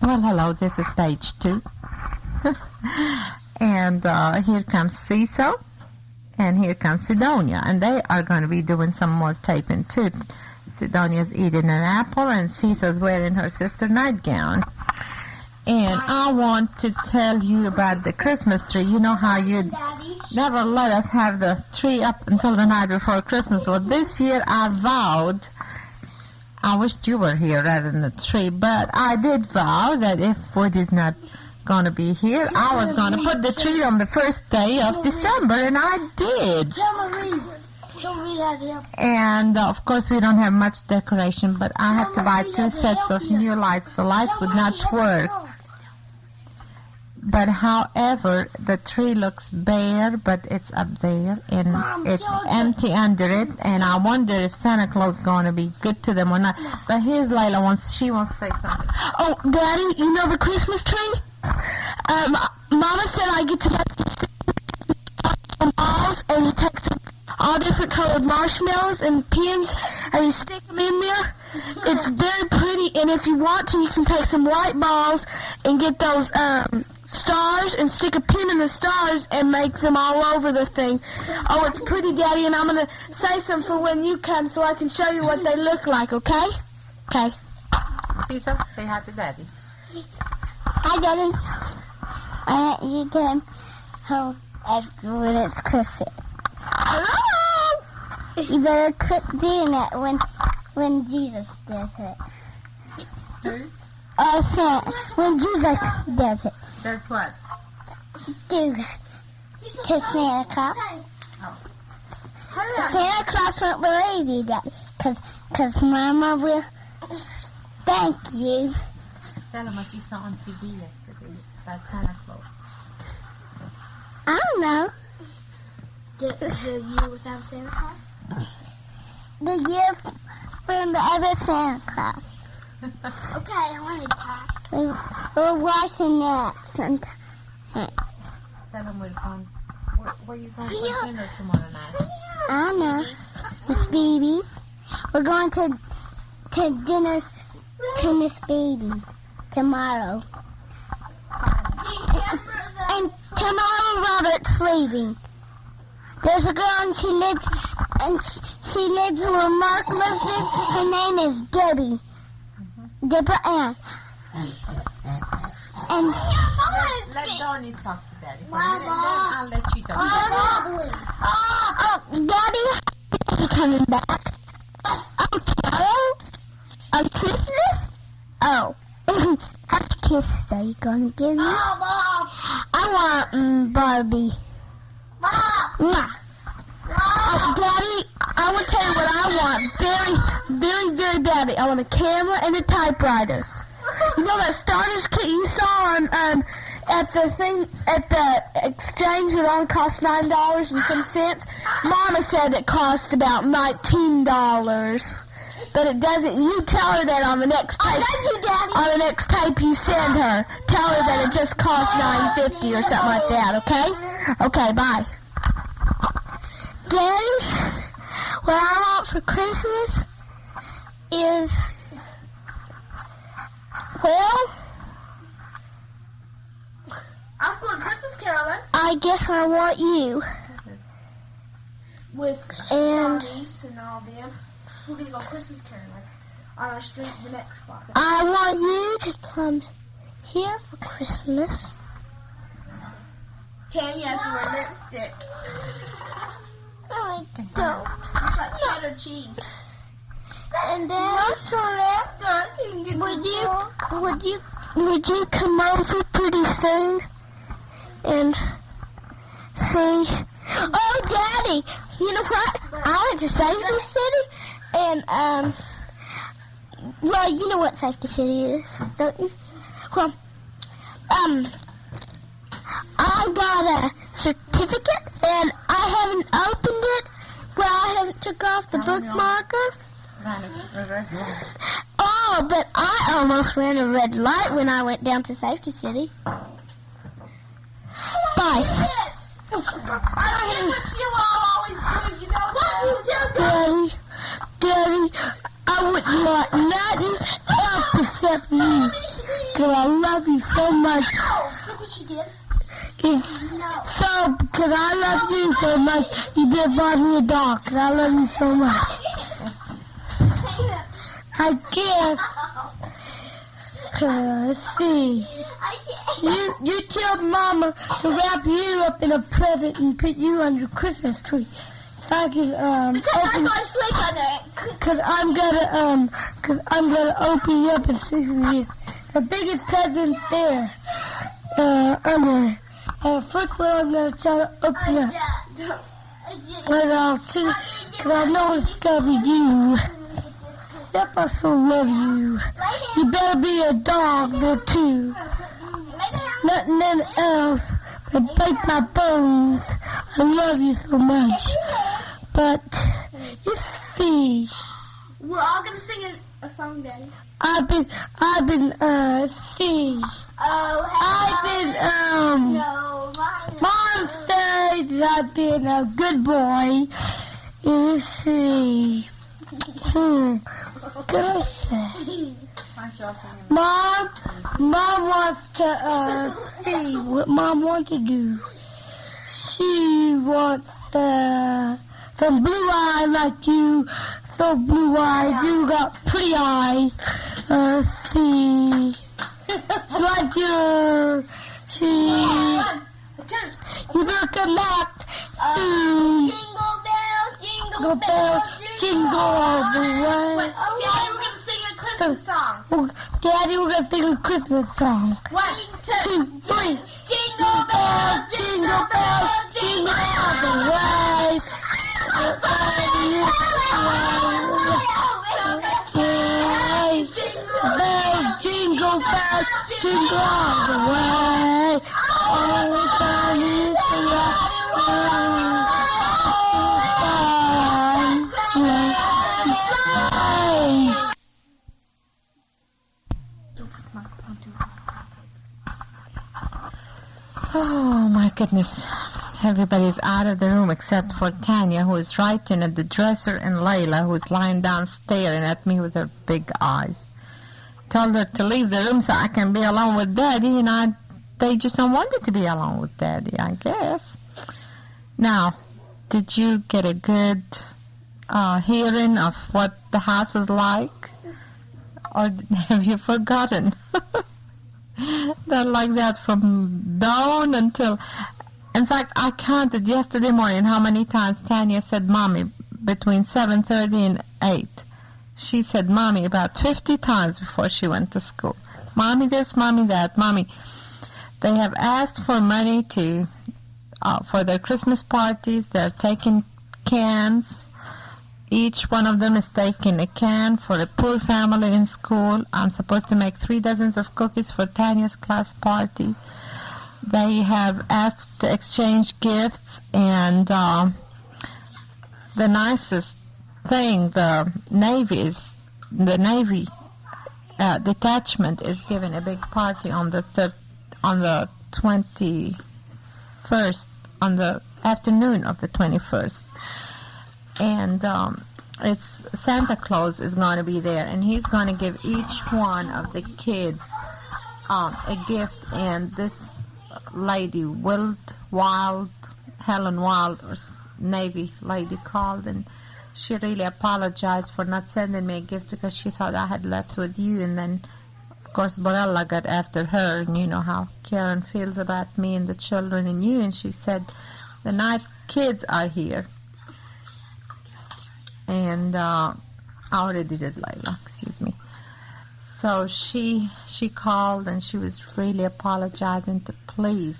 Well, hello, this is page 2. And here comes Cecil, and here comes Sidonia, and they are going to be doing some more taping too. Sidonia's eating an apple, and Cecil's wearing her sister's nightgown. And I want to tell you about the Christmas tree. You know how you never let us have the tree up until the night before Christmas. Well, this year I vowed, I wished you were here rather than the tree, but I did vow that if Woody's not going to be here, I was going to put the tree on the first day of December, and I did. And of course we don't have much decoration, but I had to buy 2 sets of new lights. The lights would not work. But however, the tree looks bare, but it's up there, and it's empty under it, and I wonder if Santa Claus is going to be good to them or not. But here's Layla, she wants to say something. Oh, Daddy, you know the Christmas tree? Mama said I get to get some balls, and you take some all different colored marshmallows and pins, and you stick them in there. It's very pretty, and if you want to, you can take some white balls and get those stars and stick a pin in the stars and make them all over the thing. Oh, it's pretty, Daddy, and I'm going to say some for when you come so I can show you what they look like, okay? Okay. Cecil, say hi to Daddy. Hi, Daddy. I want you to come home after when it's Christmas. Hello! You better quit doing that when Jesus does it. Who? When Jesus does it. That's what? Do to Santa Claus. Oh. Santa Claus won't believe you, Daddy, because Mama will spank you. Tell them what you saw on TV yesterday about Santa Claus. I don't know. The year without Santa Claus? The year from the other Santa Claus. Okay, I want to talk. We're watching that sometime. Tell them where you going for dinner tomorrow night? I don't know. Miss Babies. We're going to dinner to Miss Babies tomorrow. And tomorrow Robert's leaving. There's a girl and she lives where Mark lives. Her name is Debbie. Deborah Ann. And let Donnie talk to Daddy. Then I'll let you talk. Oh, Daddy is coming back. Tomorrow? On Christmas? Oh. How much kisses are you going to give me? I want Barbie. Yeah. Oh, Daddy, I will tell you what I want very, very, very badly. I want a camera and a typewriter. You know that starters kit you saw on at the exchange that only cost $9 and some cents? Mama said it cost about $19. But it doesn't. You tell her that on the next tape. On the next tape you send her, tell her that it just cost $9.50 or something like that. Okay? Okay. Bye. Daddy, what I want for Christmas is, well, I'm going Christmas caroling. I guess I want you. With And Barbies and all them. We're going to go Christmas caroling on our street the next block. I want you to come here for Christmas. Tanya has to wear lipstick. I don't. It's like cheddar cheese. And then would you come over pretty soon and see? Oh, Daddy, you know what? I went to Safety City, and well, you know what Safety City is, don't you? Well, I got a certificate, and I haven't opened it. Well, I haven't took off the bookmarker. Oh, but I almost ran a red light when I went down to Safety City. Bye. I don't get what you all always do, you know what? Daddy, I wouldn't want nothing else except you. 'cause I love you so much. Look what she did. So, because I love you so much, you better buy me a dog, 'cause I love you so much. I guess, let's see. You tell Mama to wrap you up in a present and put you under the Christmas tree. I can, Because I'm going to sleep under it. Because I'm gonna open you up and see who it is. The biggest present there, under it. First of all, I'm going to try to open it. And I'll see, because I know it's going to be you. Yep, I so love you. You better be a dog there, too. Nothing else will break my bones. I love you so much. But, you see. We're all going to sing a song, Daddy. I've been, see. Mom says I've been a good boy. You see. What can I say? Mom wants to, see what Mom wants to do. She wants, some blue eyes like you. So blue eyes, you got pretty eyes. See. She likes you. You better come back. Jingle bells, Jingle all the way. Daddy, we're going to sing a Christmas song. Daddy, we're going to sing a Christmas song. 1, 2, 3. Jingle bells, jingle bells, jingle all the way. Jingle bells, jingle all the way. All the time is Oh my goodness. Everybody's out of the room except for Tanya, who is writing at the dresser, and Layla, who is lying down staring at me with her big eyes. Told her to leave the room so I can be alone with Daddy, and they just don't want me to be alone with Daddy, I guess. Now, did you get a good hearing of what the house is like? Or have you forgotten? They're like that from dawn until... In fact, I counted yesterday morning how many times Tanya said Mommy between 7:30 and 8. She said Mommy about 50 times before she went to school. Mommy this, Mommy that, Mommy. They have asked for money for their Christmas parties. They're taking cans. Each one of them is taking a can for a poor family in school. I'm supposed to make 3 dozens of cookies for Tanya's class party. They have asked to exchange gifts, and the nicest thing, the Navy detachment is giving a big party on the 21st, on the afternoon of the 21st. And it's Santa Claus is going to be there, and he's going to give each one of the kids a gift. And this lady, Helen Wild, or Navy lady, called, and she really apologized for not sending me a gift because she thought I had left with you. And then, of course, Borella got after her, and you know how Karen feels about me and the children and you. And she said, the night kids are here. And I already did, Layla, excuse me. So she called, and she was really apologizing to please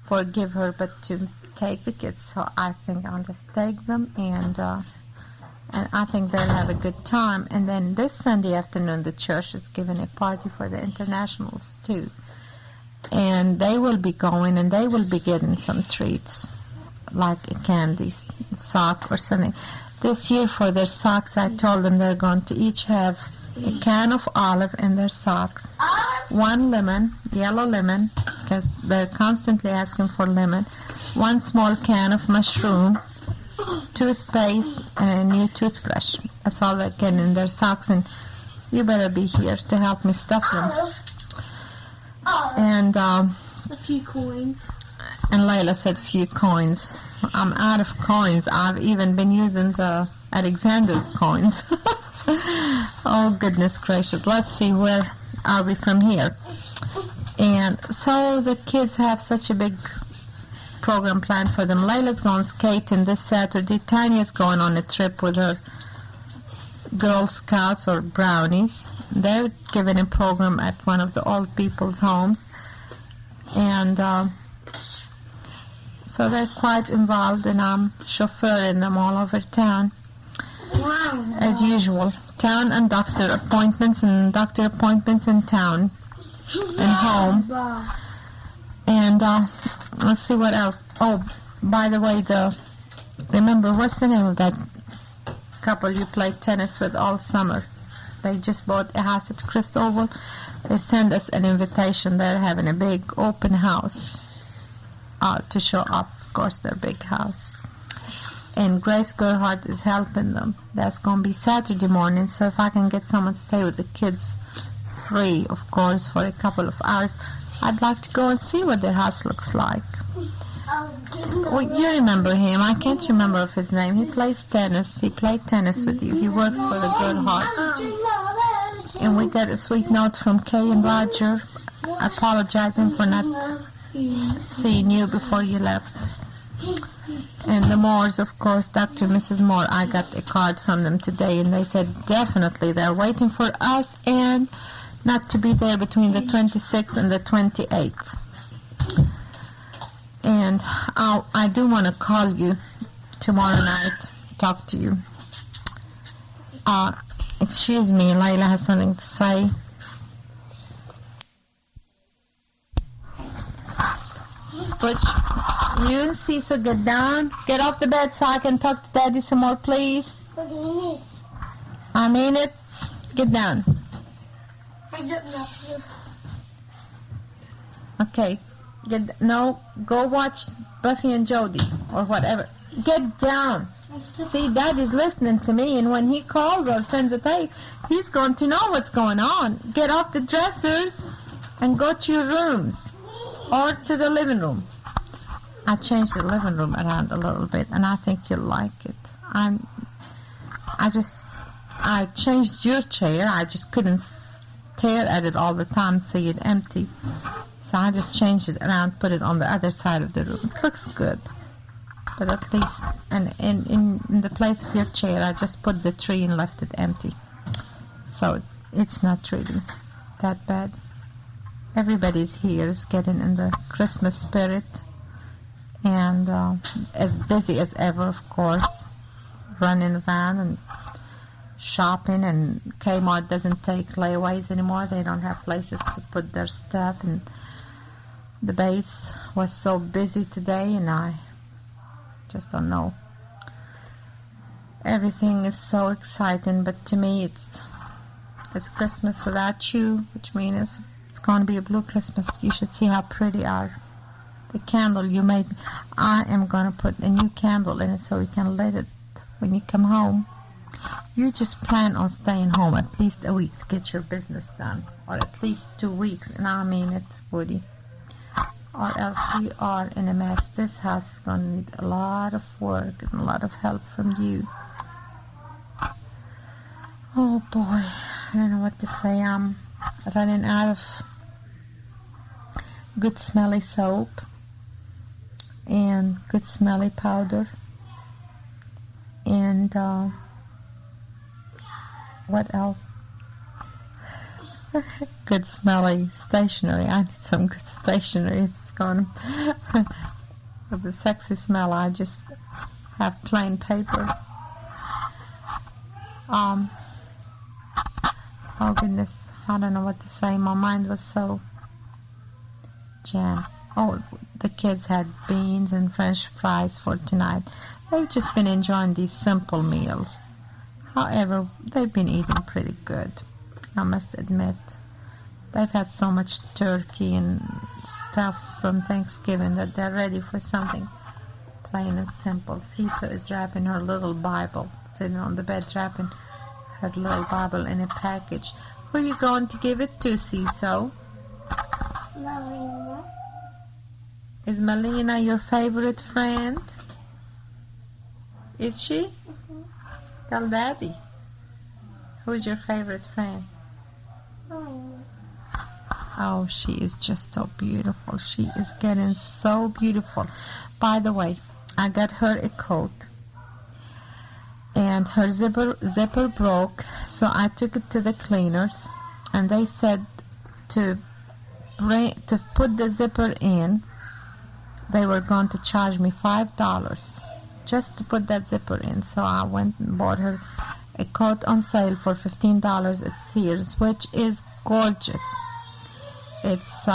forgive her, but to take the kids. So I think I'll just take them, and I think they'll have a good time. And then this Sunday afternoon, the church is giving a party for the internationals too, and they will be going, and they will be getting some treats, like a candy, sock, or something. This year for their socks, I told them they're going to each have a can of olive in their socks, 1 lemon, yellow lemon, because they're constantly asking for lemon, 1 small can of mushroom, toothpaste, and a new toothbrush. That's all they're getting in their socks, and you better be here to help me stuff them. And a few coins. And Layla said few coins. I'm out of coins. I've even been using the Alexander's coins. Oh, goodness gracious. Let's see, where are we from here? And so the kids have such a big program planned for them. Layla's going skating this Saturday. Tanya's going on a trip with her Girl Scouts or Brownies. They're giving a program at one of the old people's homes. And so they're quite involved, and I'm chauffeuring them all over town. Wow. As usual. Town and doctor appointments in town and home. And let's see what else. Oh, by the way, remember, what's the name of that couple you played tennis with all summer? They just bought a house at Christoval. They sent us an invitation. They're having a big open house to show off, of course, their big house. And Grace Gerhardt is helping them. That's going to be Saturday morning, so if I can get someone to stay with the kids free, of course, for a couple of hours, I'd like to go and see what their house looks like. Well, you remember him. I can't remember of his name. He plays tennis. He played tennis with you. He works for the Gerhardts. And we got a sweet note from Kay and Roger apologizing for not seeing you before you left. And the Moores, of course, Dr. and Mrs. Moore, I got a card from them today, and they said definitely they're waiting for us and not to be there between the 26th and the 28th. And I do want to call you tomorrow night, talk to you. Excuse me, Layla has something to say. Butch, you and Cecil get down. Get off the bed so I can talk to Daddy some more, please. What do you mean? I mean it. Get down. I don't know. Okay. No, go watch Buffy and Jody or whatever. Get down. See, Daddy's listening to me, and when he calls or sends a tape, he's going to know what's going on. Get off the dressers and go to your rooms or to the living room. I changed the living room around a little bit, and I think you'll like it. I changed your chair. I just couldn't stare at it all the time, see it empty. So I just changed it around, put it on the other side of the room. It looks good. But at least in the place of your chair, I just put the tree and left it empty. So it's not really that bad. Everybody's here is getting in the Christmas spirit. And as busy as ever, of course. Running a van and shopping, and Kmart doesn't take layaways anymore. They don't have places to put their stuff, and the base was so busy today, and I just don't know. Everything is so exciting, but to me it's Christmas without you, which means it's going to be a blue Christmas. You should see how pretty the candle you made. I am going to put a new candle in it so you can light it when you come home. You just plan on staying home at least a week to get your business done, or at least 2 weeks, and I mean it, Woody. Or else we are in a mess. This house is going to need a lot of work and a lot of help from you. Oh boy, I don't know what to say. I'm running out of good smelly soap and good smelly powder and what else? Good smelly stationery. I need some good stationery. It's gone. With the sexy smell, I just have plain paper. Oh goodness, I don't know what to say. My mind was so jammed. Oh, the kids had beans and French fries for tonight. They've just been enjoying these simple meals. However, they've been eating pretty good, I must admit. They've had so much turkey and stuff from Thanksgiving that they're ready for something plain and simple. Cecil is wrapping her little Bible, sitting on the bed wrapping her little Bible in a package. Who are you going to give it to, Cecil? Melina. Is Melina your favorite friend? Is she? Mm-hmm. Tell Daddy. Who's your favorite friend? Oh, she is just so beautiful. She is getting so beautiful. By the way, I got her a coat, and her zipper broke, so I took it to the cleaners, and they said to put the zipper in, they were going to charge me $5 just to put that zipper in. So I went and bought her a coat on sale for $15 at Sears, which is gorgeous. It's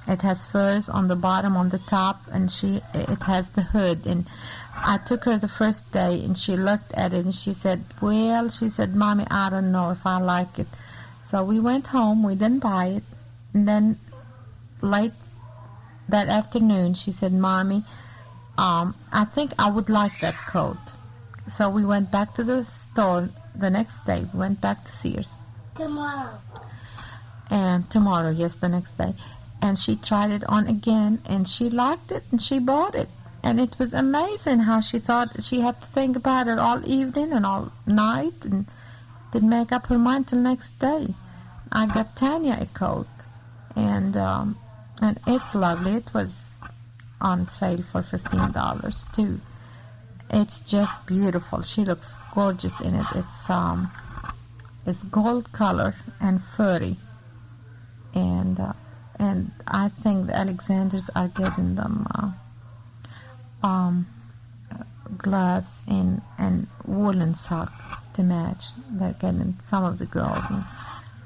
it has furs on the bottom, on the top, and it has the hood. And I took her the first day, and she looked at it, and she said, "Mommy, I don't know if I like it." So we went home. We didn't buy it. And then late that afternoon, she said, "Mommy, I think I would like that coat." So we went back to the store the next day. We went back to Sears. Tomorrow, yes, the next day. And she tried it on again, and she liked it, and she bought it. And it was amazing how she thought she had to think about it all evening and all night, and didn't make up her mind till next day. I got Tanya a coat, and it's lovely. It was on sale for $15 too. It's just beautiful. She looks gorgeous in it. It's gold color and furry, and I think the Alexanders are getting them gloves and woolen socks to match. They're getting, some of the girls in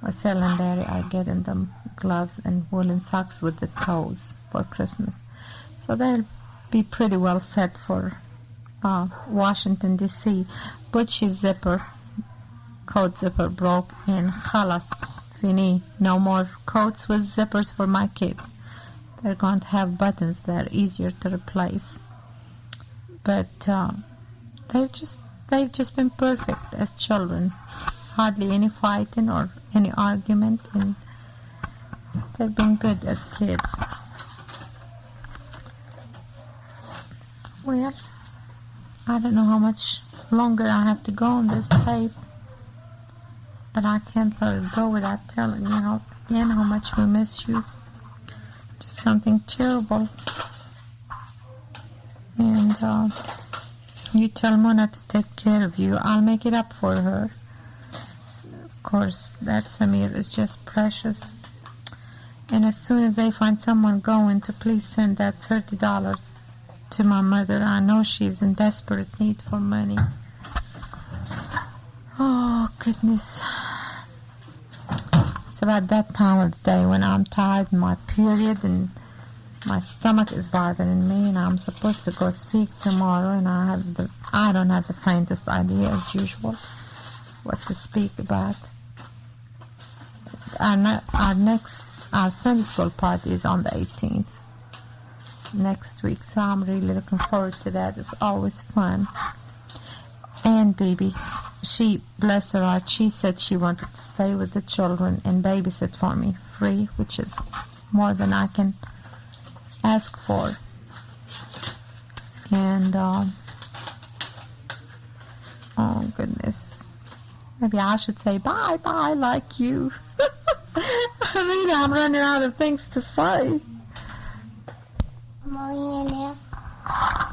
Marcel and Larry are getting them gloves and woolen socks with the toes for Christmas. So they'll be pretty well set for Washington, D.C. Butchie's coat zipper broke, and khalas, fini, no more coats with zippers for my kids. They're going to have buttons that are easier to replace. But they've just been perfect as children. Hardly any fighting or any argument, and they've been good as kids. Well, I don't know how much longer I have to go on this tape, but I can't let it go without telling you again how much we miss you. Just something terrible. And you tell Mona to take care of you. I'll make it up for her. Of course, that Samir is just precious. And as soon as they find someone going to please send that $30 to my mother, I know she's in desperate need for money. Oh, goodness. It's about that time of the day when I'm tired in my period and my stomach is bothering me, and I'm supposed to go speak tomorrow, and I don't have the faintest idea, as usual, what to speak about. Our Sunday school party is on the 18th next week, so I'm really looking forward to that. It's always fun. And baby, she, bless her heart, she said she wanted to stay with the children and babysit for me free, which is more than I can ask for. And oh goodness, maybe I should say bye like you. I mean, I'm running out of things to say. Melina.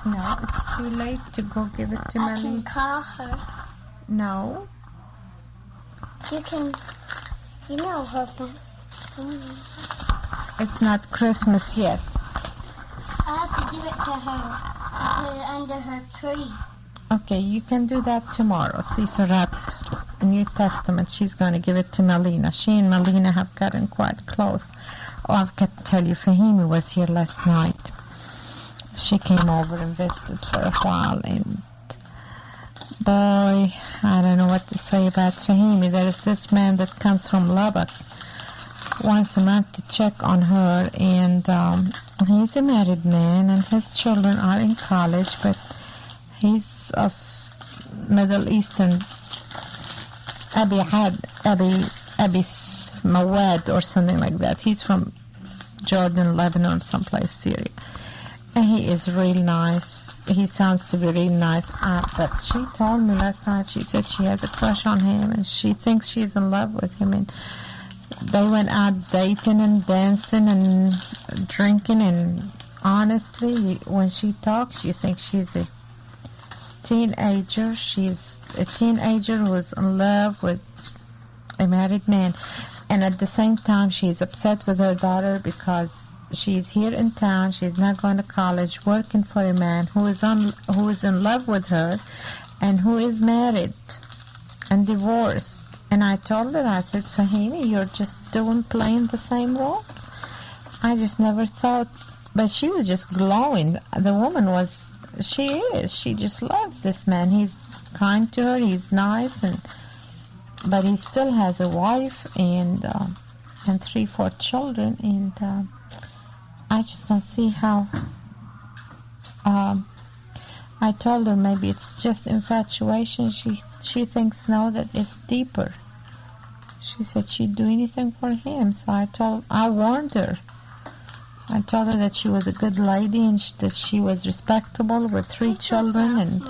No, it's too late to go give it to I Melina. can call her. No. You can, her phone. It's not Christmas yet. I have to give it to her. Put it under her tree. Okay, you can do that tomorrow. Caesar wrapped the New Testament. She's going to give it to Melina. She and Melina have gotten quite close. Oh, I've got to tell you, Fahimi was here last night. She came over and visited for a while, and boy, I don't know what to say about Fahimi. There is this man that comes from Lubbock once a month to check on her, and he's a married man, and his children are in college, but he's of Middle Eastern Abi Mawad or something like that. He's from Jordan, Lebanon, someplace, Syria. And he is really nice. He sounds to be really nice. But she told me last night, she said she has a crush on him and she thinks she's in love with him. And they went out dating and dancing and drinking. And honestly, when she talks, you think she's a teenager. She's a teenager who's in love with a married man. And at the same time, she's upset with her daughter because she's here in town, she's not going to college, working for a man who is in love with her and who is married and divorced. And I told her, I said, Fahimi, you're just playing the same role. I just never thought, but she was just glowing. The woman was, she just loves this man. He's kind to her, he's nice, but he still has a wife and 3-4 children, and I just don't see how. I told her maybe it's just infatuation. She thinks no, that it's deeper. She said she'd do anything for him. So I warned her. I told her that she was a good lady and that she was respectable with 3 children, and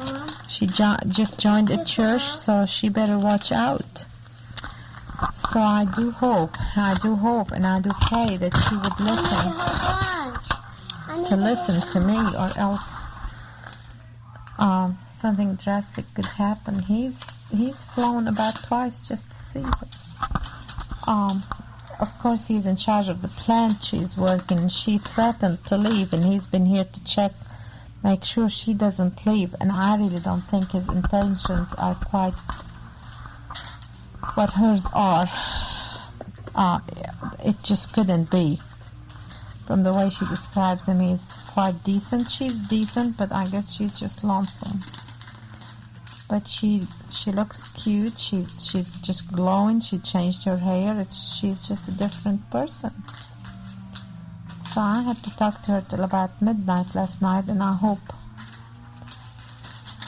she just joined a church, so she better watch out. So I do hope, and I do pray that she would listen to me, or else something drastic could happen. He's flown about twice just to see her. Of course, he's in charge of the plant she's working. She threatened to leave, and he's been here to check, make sure she doesn't leave. And I really don't think his intentions are quite what hers are. It just couldn't be. From the way she describes him, he's quite decent. She's decent, but I guess she's just lonesome. But she looks cute. She's just glowing. She changed her hair. She's just a different person. So I had to talk to her till about midnight last night, and I hope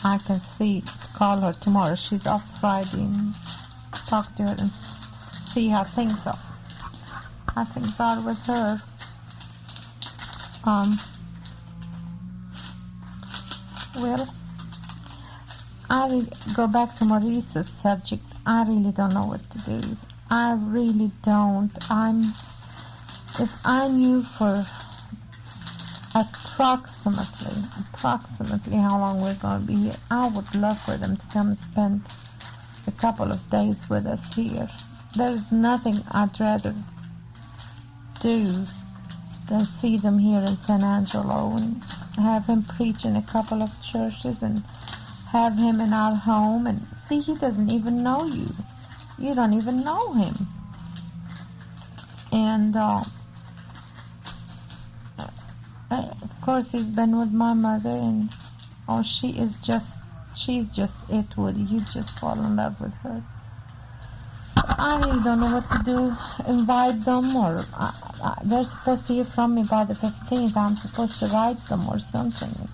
I can call her tomorrow. She's off Friday, and talk to her and see how things are with her. Well, I will go back to Maurice's subject. I really don't know what to do. I really don't. If I knew for approximately how long we're going to be here, I would love for them to come and spend a couple of days with us here. There's nothing I'd rather do than see them here in San Angelo and have him preach in a couple of churches and have him in our home. And see, he doesn't even know you. You don't even know him. And of course he's been with my mother, and she's just it, Woody. You just fall in love with her. I really don't know what to do. Invite them, or they're supposed to hear from me by the 15th. I'm supposed to write them or something.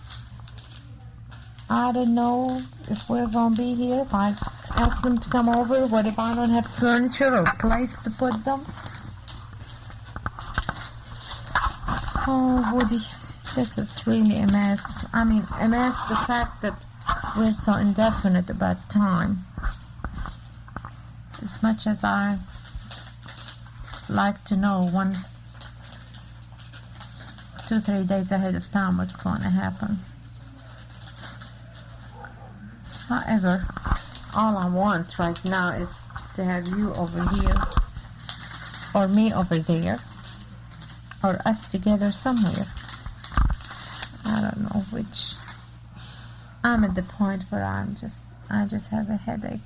I don't know if we're going to be here. If I ask them to come over, what if I don't have furniture or place to put them? Oh, Woody, this is really a mess. I mean, a mess, the fact that we're so indefinite about time. As much as I like to know 2-3 days ahead of time what's going to happen. However, all I want right now is to have you over here, or me over there, or us together somewhere. I don't know which. I'm at the point where I just have a headache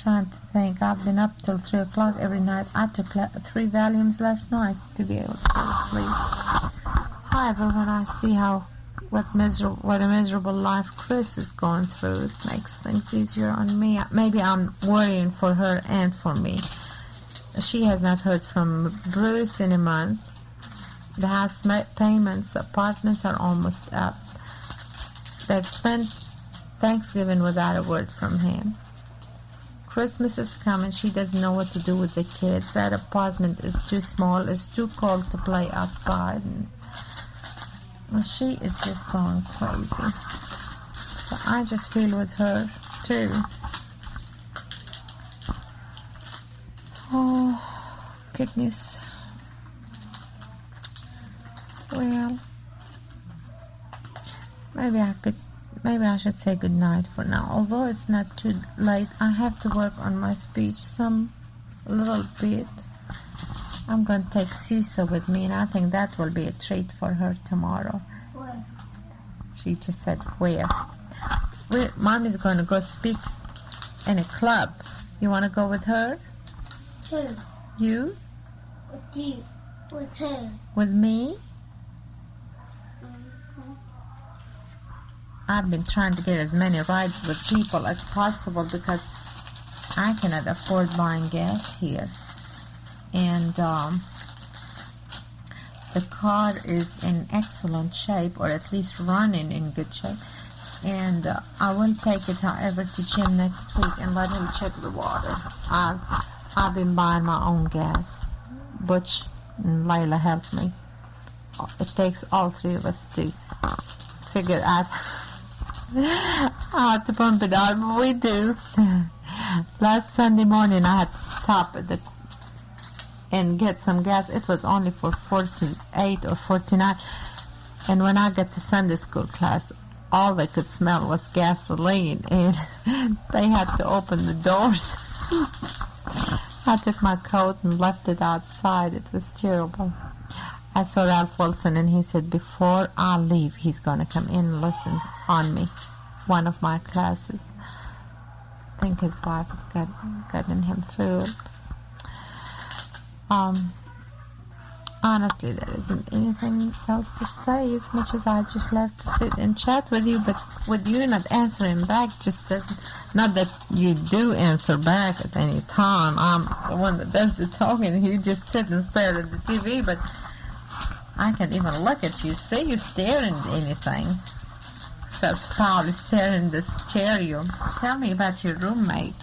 trying to think. I've been up till 3 o'clock every night. I took 3 Valiums last night to be able to go to sleep. However, when I see what a miserable life Chris is going through, it makes things easier on me. Maybe I'm worrying for her and for me. She has not heard from Bruce in a month. The house payments, the apartments are almost up. They've spent Thanksgiving without a word from him. Christmas is coming. She doesn't know what to do with the kids. That apartment is too small. It's too cold to play outside. And she is just going crazy. So I just feel with her, too. Oh, goodness. Well, maybe I should say good night for now. Although it's not too late, I have to work on my speech a little bit. I'm going to take Cecil with me, and I think that will be a treat for her tomorrow. Where? She just said, where? Mommy's going to go speak in a club. You want to go with her? Who? You? With you. With who? With me? I've been trying to get as many rides with people as possible because I cannot afford buying gas here. And the car is in excellent shape, or at least running in good shape. And I will take it, however, to Jim next week and let him check the water. I've been buying my own gas. Butch and Layla helped me. It takes all three of us to figure out how to pump it out, but we do. Last Sunday morning I had to stop at and get some gas. It was only for 48 or 49. And when I got to Sunday school class, all they could smell was gasoline, and they had to open the doors. I took my coat and left it outside. It was terrible. I saw Ralph Wilson, and he said, before I leave, he's going to come in and listen on me, one of my classes. I think his wife has gotten him food. Honestly, there isn't anything else to say, as much as I just love to sit and chat with you, but with you not answering back, just doesn't, not that you do answer back at any time. I'm the one that does the talking, you just sit and stare at the TV, but I can't even look at you, see you staring at anything, except probably staring at the stereo. Tell me about your roommate.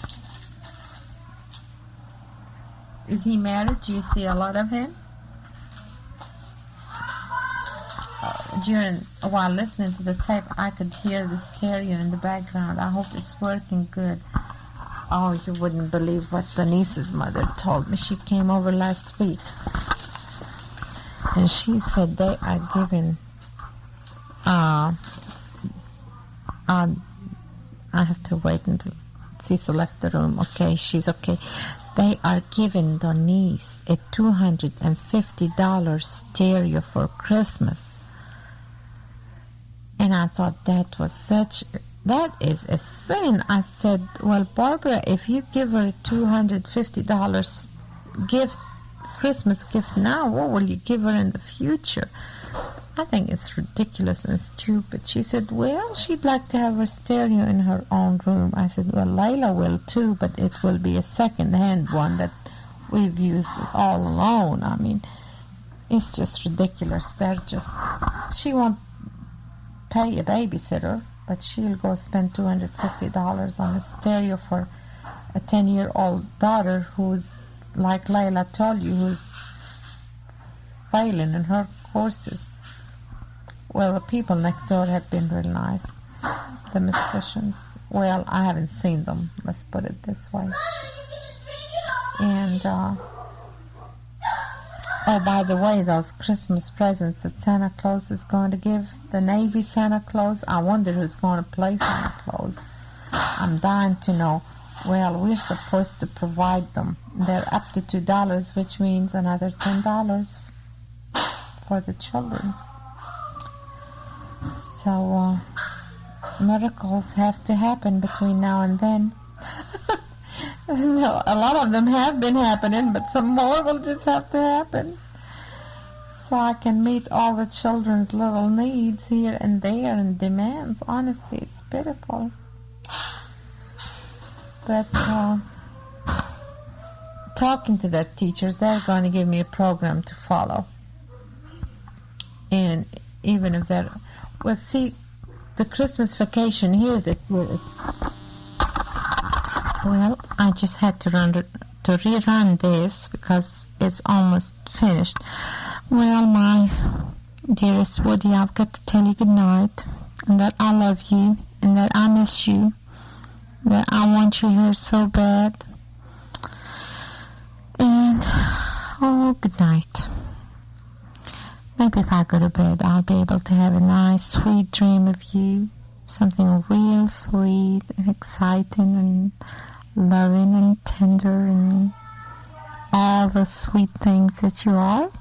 Is he married? Do you see a lot of him? While listening to the tape, I could hear the stereo in the background. I hope it's working good. Oh, you wouldn't believe what Denise's mother told me. She came over last week, and she said they are giving, I have to wait until Cecil left the room. Okay, she's okay. They are giving Denise a $250 stereo for Christmas. And I thought that is a sin. I said, well, Barbara, if you give her a $250 Christmas gift now, what will you give her in the future? I think it's ridiculous and stupid. She said, well, she'd like to have her stereo in her own room. I said, well, Layla will too, but it will be a second-hand one that we've used all alone. I mean, it's just ridiculous. She won't pay a babysitter, but she'll go spend $250 on a stereo for a 10-year-old daughter who's, like Layla told you, who's failing in her courses. Well, the people next door have been real nice. The musicians. Well, I haven't seen them, let's put it this way. And, oh, by the way, those Christmas presents that Santa Claus is going to give, the Navy Santa Claus, I wonder who's going to play Santa Claus. I'm dying to know. Well, we're supposed to provide them. They're up to $2, which means another $10 for the children. So, miracles have to happen between now and then. A lot of them have been happening, but some more will just have to happen. So I can meet all the children's little needs here and there and demands. Honestly, it's pitiful. But talking to their teachers, they're going to give me a program to follow. And even if they're... Well, see, the Christmas vacation here this year is... Well, I just had to rerun this because it's almost finished. Well, my dearest Woody, I've got to tell you good night, and that I love you, and that I miss you, that I want you here so bad. And, oh, good night. Maybe if I go to bed, I'll be able to have a nice, sweet dream of you. Something real sweet and exciting and loving and tender and all the sweet things that you are.